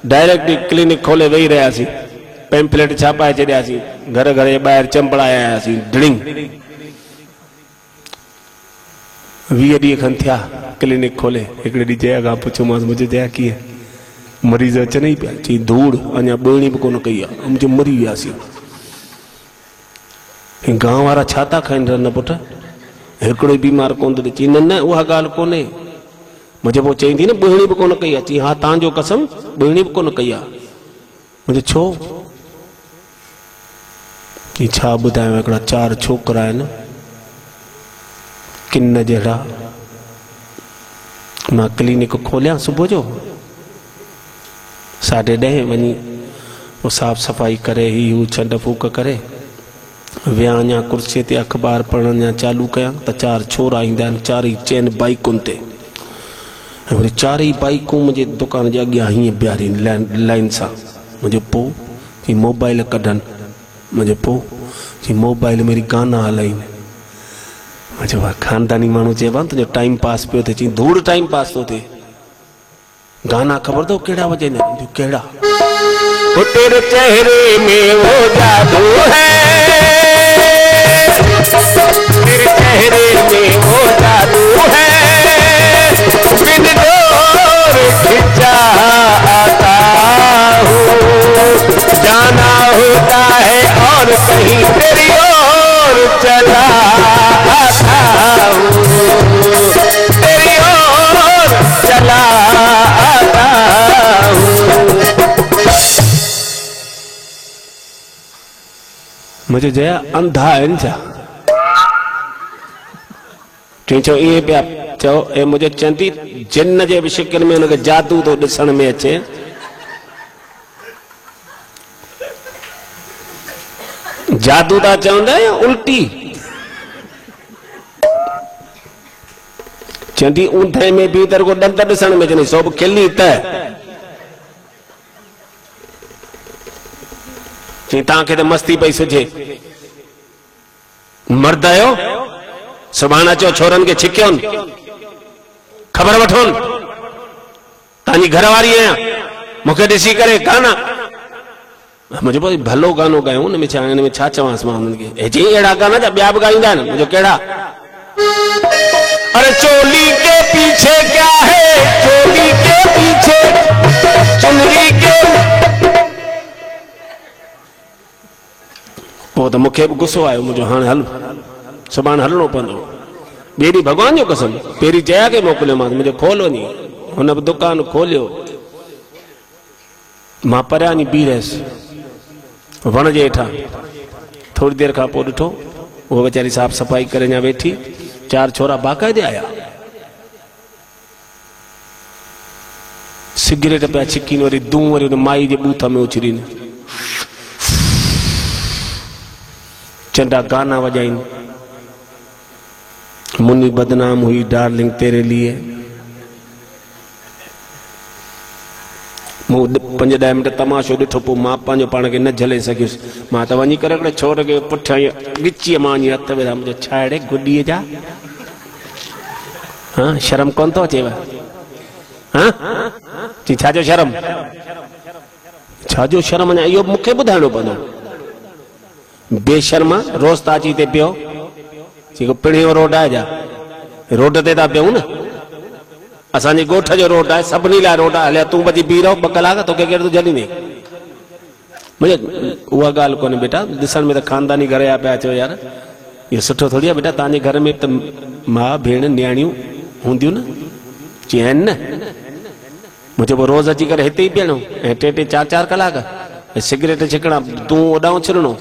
Direct clinic खोले वेही रहियासीं, पैम्पलेट छापाए छॾियासीं, घर घर जे ॿाहिरि चंपड़ाए आयासीं ढिड़िंग। 20 ॾींहं खनि थिया क्लिनिक खोले। हिकिड़े ॾींहुं जया खां पुछियोमांसि, मुंहिंजो जया कीअं? मरीज़ अचनि ई पिया। चई धूड़ अञा ॿोहिणी बि कोन कई आहे, मुंहिंजो मरी वियासीं। गांव वारा छा था खाइनि न पुट, हिकिड़ो ई बीमार कोन थो थिए। चई न न उहा ॻाल्हि कोन्हे, मुंहिंजो पोइ चईंदी न ॿोहिणी बि कोन कई आहे। चई हा तव्हांजो कसम ॿोहिणी बि कोन कई आहे। मुंहिंजो छो? चई छा ॿुधायांव, हिकिड़ा 4 छोकिरा आहिनि किन जहिड़ा। मां क्लिनिक खोलियां सुबुह जो 10:30 वञी वो साफ़ सफ़ाई करे ही हू छंड फूक करे विया अञा कुर्सीअ ते अख़बार पढ़ण या चालू कयां त 4 छोरा ईंदा आहिनि। 4 ई चैन बाइकुनि ते, ऐं वरी 4 ई बाइकूं मुंहिंजे दुकान जे अॻियां हीअं बीहारीनि लाइन सां। मुंहिंजो पोइ चई मोबाइल कढनि, मुंहिंजो पोइ चई मोबाइल में गाना हलाइनि। मुंहिंजो ख़ानदानी माण्हू चइबो आहे तुंहिंजो टाइम पास पियो थिए। चई धूड़ टाइम पास थो थिए, गाना ख़बर अथव कहिड़ा वॼाईंदा आहिनि? कहिड़ा? वो तेरे चेहरे में वो जादू है, तेरे चेहरे में वो जादू है, बिन डोर खिंचा आता हूँ, जाना होता है और कहीं तेरी ओर चला आता हूँ, तेरी ओर चला आता हूँ। मुझे जया अंधा आहिनि छा? चो इहे पिया चओ ऐं मुझे चवंदी जिन जे बि शिकिल में हुनखे जादू थो ॾिसण में अचे। जादू था चवंदा या उल्टी? चवंदी ऊंधे में बि तर को ॾंद ॾिसण में अचे, सो बि खिली त चई तव्हांखे त मस्ती पई सुझे, मर्द आहियो, सुभाणे अचो छोरनि खे छिकियोनि, ख़बर वठोनि, तव्हांजी घरवारी आहियां, मूंखे ॾिसी करे गाना। मुंहिंजो पोइ भलो गानो ॻायो, हुन में छा चवांसि मां हुननि खे? जी अहिड़ा गाना जा ॿिया बि ॻाईंदा आहिनि। मुंहिंजो कहिड़ा? अरे चोली के पीछे क्या है, चोली के पीछे चुनरी के। पोइ त मूंखे बि गुस्सो आयो। मुंहिंजो हाणे हल, सुभाणे हलणो पवंदो। ॿिए ॾींहुं भॻवान जो कसम पहिरीं जया खे मोकिलियोमांसि, मुंहिंजो खोल वञी। हुन बि दुकानु खोलियो, मां परियां वञी बीह रहियसि वण जे हेठां। थोरी देरि खां पोइ ॾिठो उहा वीचारी साफ़ सफ़ाई करे अञा वेठी, 4 छोरा बाक़ाइदे आया, सिगरेट पिया छिकीनि, वरी दूं वरी हुन माई जे बूथ में उछरीनि, चंडा गाना वॼाइनि। मुन्नी बदनाम हुई डार्लिंग तेरे लिए। मूं 5-10 मिंट तमाशो ॾिठो, पोइ मां पंहिंजो पाण खे न झले सघियुसि। मां त वञी करे हिकिड़े छोर खे पुठियां ॻिचीअ मां वञी हथ विधा। मुंहिंजो छा अहिड़े गुॾीअ जा? हाँ शर्म कोन थो अचेव? हाँ चई छाजो शर्म? छाजो शर्म? अञा इहो मूंखे ॿुधाइणो पवंदो। बेशर्मा रोज़ ताची ते पियो, जेको पिणियो रोड आहे जा, रोड ते था पियूं न, असांजे ॻोठ जो रोड आहे, सभिनी लाइ रोड आहे। हलिया तूं बची बीह रहो 2 कलाक, तोखे केरु झलींदे? मुंहिंजे उहा ॻाल्हि कोन्हे बेटा, ॾिसण में त ख़ानदानी घर जा पिया चओ यार, इहो सुठो थोरी आहे बेटा। तव्हांजे घर में त माउ भेण न्याणियूं हूंदियूं न? चई आहिनि न। मुंहिंजो पोइ रोज़ अची करे हिते ई बीहणो ऐं 3-3 4-4 कलाक ऐं सिगरेट छिकणा, तूं ओॾां छिड़णो,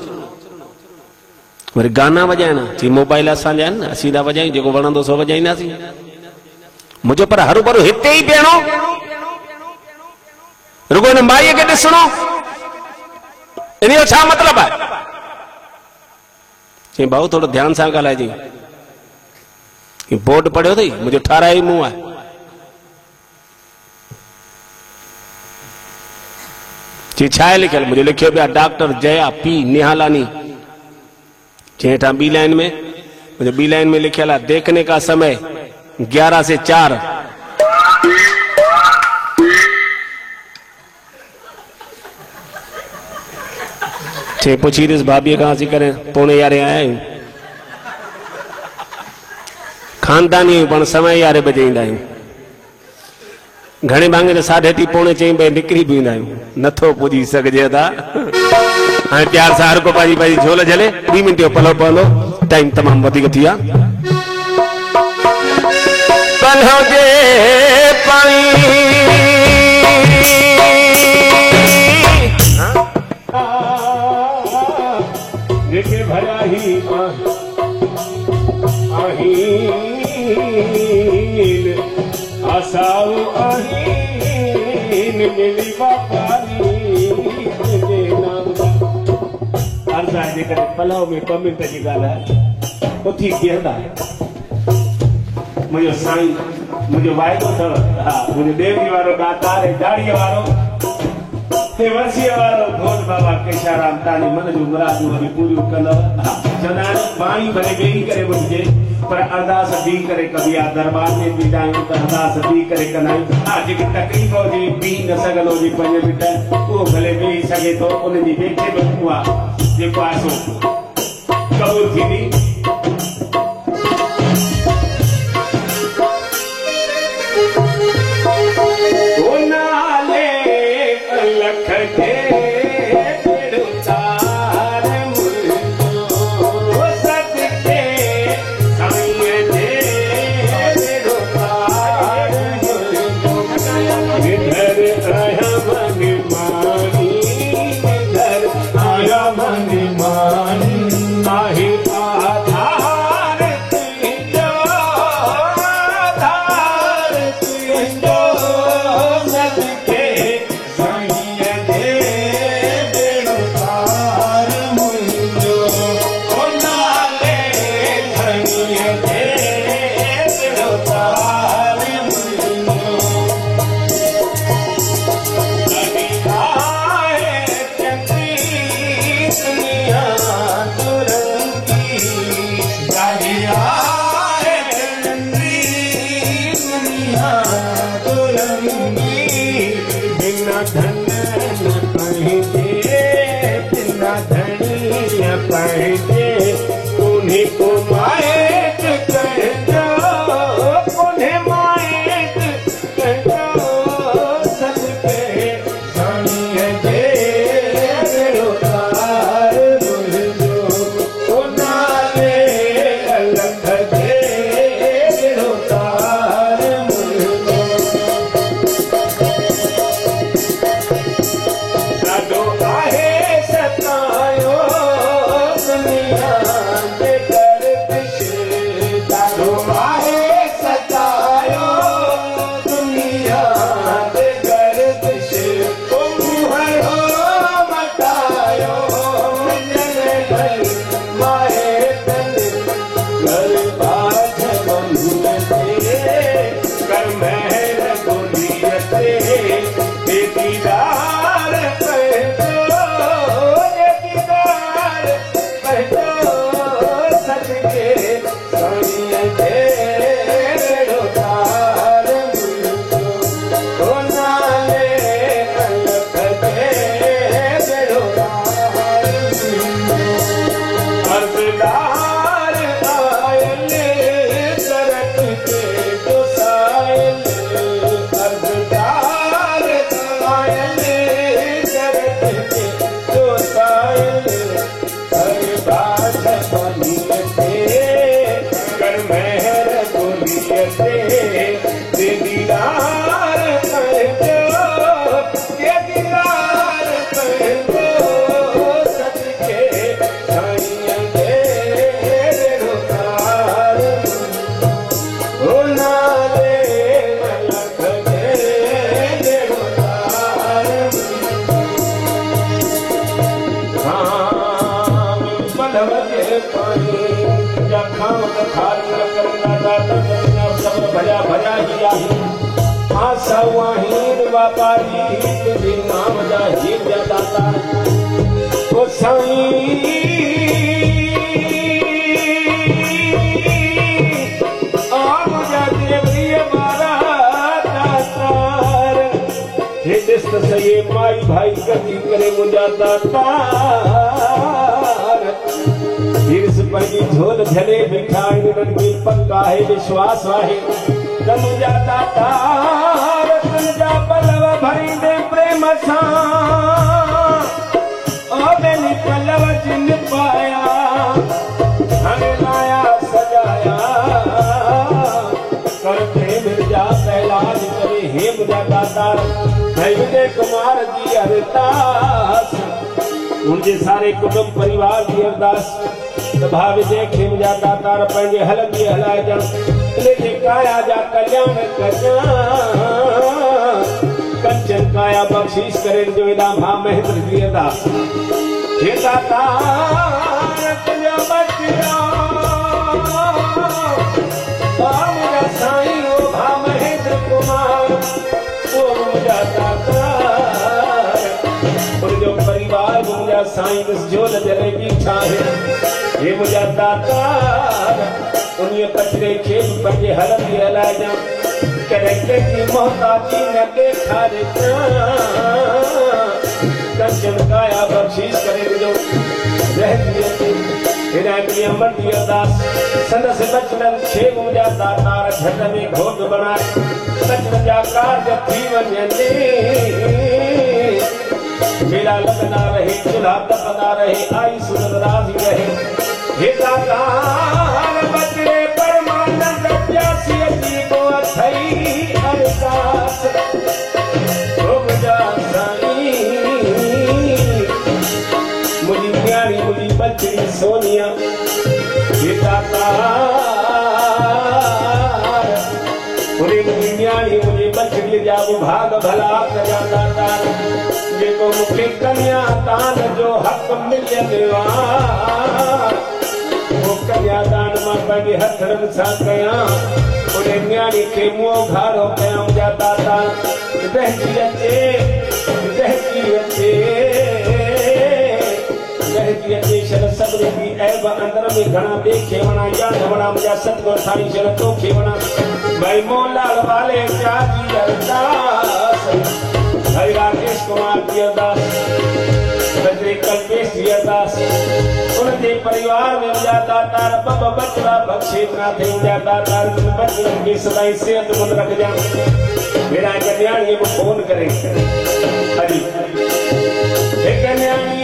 वरी गाना वॼाइणा। चई मोबाइल असांजा आहिनि न, असीं था वॼायूं, जेको वणंदो सो वॼाईंदासीं। मुंहिंजो पर हरू भरू हिते ई बीहणो, रुगो हिन माईअ खे ॾिसणो, इन जो छा मतिलबु आहे? चई भाऊ थोरो ध्यान सां ॻाल्हाइजांइ, बोर्ड पढ़ियो अथई? मुंहिंजो ठाराई मुंहुं आहे। चई छा आहे लिखियलु? मुंहिंजो लिखियो पिया डॉक्टर जया पी निहालानी। चई हेठां ॿी लाइन में, मुंहिंजो ॿी लाइन में लिखियलु आहे देखने का समय 11 से 4। चे पुछी दिस भाभी का असीं करे 11:30 आया आहियूं खानदानी पण समय 11 बजे ईंदा आहियूं घणे भाङे 3:30 4:45 बजे निकिरी बि ईंदा आहियूं नथो पुॼी सघिजे था हाणे प्यार सां हर को पंहिंजी पंहिंजी झोल झले 2 मिंट जो पलो पवंदो टाइम तमामु वधीक थी वियो पलो जे पाणी जेके भया ही आहीन आसाऊ आहीन मिली वापारी जे नाम अर्ज़ा जेकर पलाव में 2 मिंट जी ॻाल्हि आहे उथी बीहंदा मुझे साईं मुझे वाइदो अथव हा मुझे देवनी वारो दातार दाड़ीअ वारो हे वर्षीअ वारो भोज बाबा केशाराम तानी मन जो मुरादूं वरी पूरियूं कंदव हा चवंदा पाणी भले वेही करे ॿुधिजे पर अरदास बि करे कबी आहे दरबार में बि आहियूं त अरदास बि करे कंदा आहियूं हा जेकी तकलीफ़ हुजे बीह न सघंदो हुजे 5 मिंट उहो भले वेही सघे थो उनजी वेठे में उहा जेको आहे सो क़बूल थींदी माई भाई कभी करे मुझा दाता हिरस पंहिंजी झोल झले बीठा आहिनि उन्हनि खे पक आहे विश्वास आहे त मुंहिंजा दाता तुंहिंजा पलव भरींदे प्रेम सां ओ बेली पलव जिन पाया हाणे लाया सजाया करते मिर्जा पहलाज करे हे मुंहिंजा दाता विजय कुमार जी अरदास मुझे सारे कुटुंब परिवार की अरदास भाव विजय खे मुझा दातार पंहिंजे हल में हलाए ॼण लेके काया जा कल्याण कजा कंचन काया बख्शीश करे जो एॾा भाव महेंद्र जी अरदास हे दातार तुंहिंजा बचिया मुझा साईं ओ भाव महेंद्र कुमार ओ मुझा दातार उनजो परिवार मुझा साईं दिस झोल जले बीठा है हे मुझा दातार उन्हीअ पचरे खे पंहिंजे हल में हलाए ॼण कॾहिं कंहिंजी मोहताजी न ॾेखारे कंचन काया बख्शीश करे ॾिजो रहजी अचे हिदायती अमर जी अरदास संदसि बचड़नि खे मुंहिंजा दातार झट में घोट बणाए बचड़नि जा कार्य थी वञनि मेला लगना रहे चूल्हा तपना रहे आई सुनत राजी रहे हे दातार बचड़े परमानंद प्यासी जी को अथई अरदास ओ मुंहिंजा साईं मुझी न्याणी मुझी बचड़ी सोनिया हे दातार मुझी न्याणी मुझी बचड़ी जा भाग भला कजा दातार जेको मूंखे कन्या दान जो हक़ मिलियो वो कन्या दान मां पंहिंजे हथनि सां कयां उन न्याणी खे मुंहुं घाड़ो कयां मुंहिंजा दाता बहिजी अचे शर सभिनी जी ऐब अंदर में घणा ॿिए खे वणा या न वणा मुंहिंजा सतगुरु साईं शर तोखे वणा भाई मोहनलाल वाले जा जी अरदास भाई राकेश कुमार जी अरदास बजरे कल्पेश जी अरदास उनके परिवार में मुझा दातार बब बचड़ा बख्शे ना थे मुझा दातार बचड़न की सदाई सेहतमंद रख जा मेरा कन्याणी को फोन करे अजी एक कन्याणी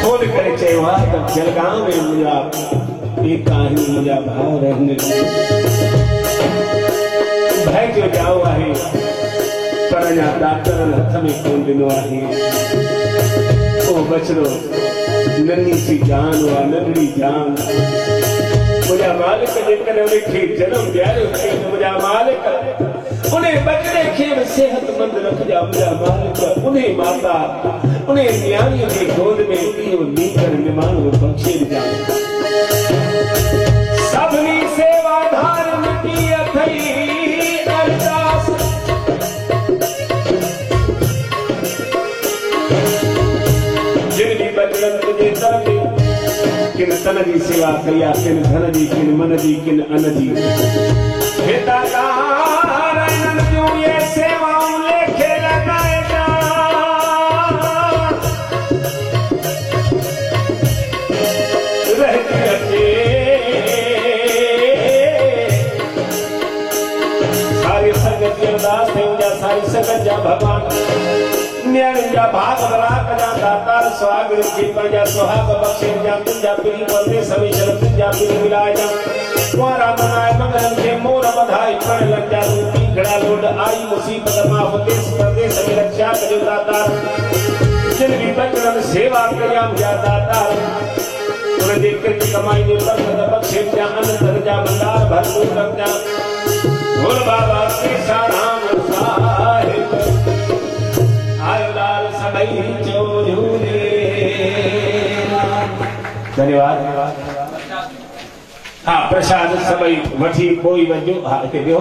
फोन करे चयो हा त जलगांव में मुझा एक कहानी मुझा भाव रहने भाई जो जाओ आहे पर अञा डॉक्टर हथ में कोन ॾिनो आहे ओ बचड़ो नन्ही सी जान हुआ नंढड़ी जान मुझा मालिक जेकॾहिं उनखे जनम ॾियारियो अथई त मुझा मालिक उन बचड़े खे बि सेहतमंद रखजा मुझा मालिक उन माता उन न्याणीअ खे गोद में इहो नीकर निमाणो बख़्शे ॾिजां सभिनी सेवाधार मिटी अथई अरदास जिन जी बचड़नि तुंहिंजे दर में किन तन जी सेवा कई आहे किन धन जी किन मन जी किन अन जी हे दातार इन्हनि जूं इहे सेवाऊं लेखे लॻाए सारी संगत जा भगवान न्याणी जा भाग भला कजा दातार सुहागण खे पंहिंजा सुहाग बख़्शे जा तुंहिंजा पीढ़ी परदेस में शर तुंहिंजा पीढ़ी मिलाए जा कुंवारा मनाए मंगलनि खे मोर बधाई पण लॻजा तूं घड़ा लोड आई मुसीबत मां देश परदेस में रक्षा कजो दातार जिन भी बचड़नि सेवा कया मुंहिंजा दातार उनजे कृत कमाई जो बरकत बख़्शे जा अन धन जा भंडार भरपूर रखजा बोल बाबा श्री राम साहिब आयो लाल सभई चोजूरे धन्यवाद हाँ प्रसाद सभई वठी पोई वञो हाँ हिते ॿियो